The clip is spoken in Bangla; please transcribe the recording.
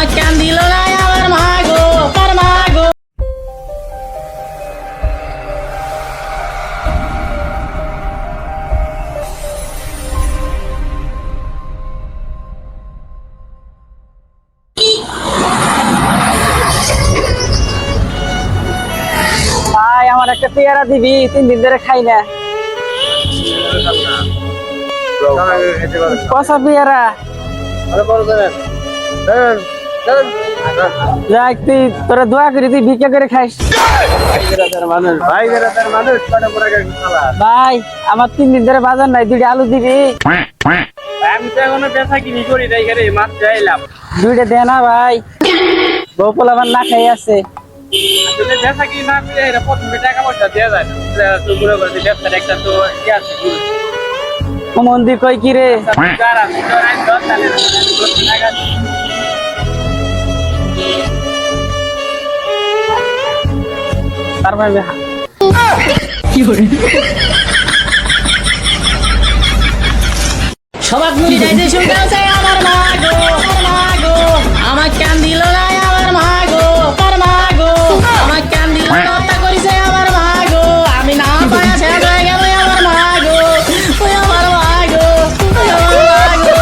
আমার কান দিল না আমার মা গো, আমার মা গো। ভাই আমার একটা পেয়ারা দিবি, 3 দিন ধরে খাই না। কষা পেয়ারা যাক, তুই তোরা দোয়া করি, তুই ভিক্ষা করে খাইস। ভাই আমার 3 দিন ধরে বাজার নাই, 2টা আলু দিবি। আমি তো এখনো বেচা কিনি করি নাই, এখানে মাত্র এলাম। 2টা দে না ভাই, বউ পোলাপান না খাই আছে। আসলে বেচা কিনি না করে এটা প্রথমে টাকা পয়সা দেওয়া যায় না। তো মনে করছি ব্যবসার একটা তো ইয়ে আছে, ও মন্দির কই কি রে? যারা ভিতরে আইন দশ তাহলে 10 টাকা তারপরে সবাক মুড়ি যাইতে শুনতে আমার মা গো, আমার মা গো। আমার কান দিল না আমার মা গো, আমার মা গো। আমার কান দিল না, হত্যা করিছে আমার মা গো। আমি না পায়া শেষ হয়ে গেল আমার মা গো, ওই আমার মা গো, ওই আমার মা গো।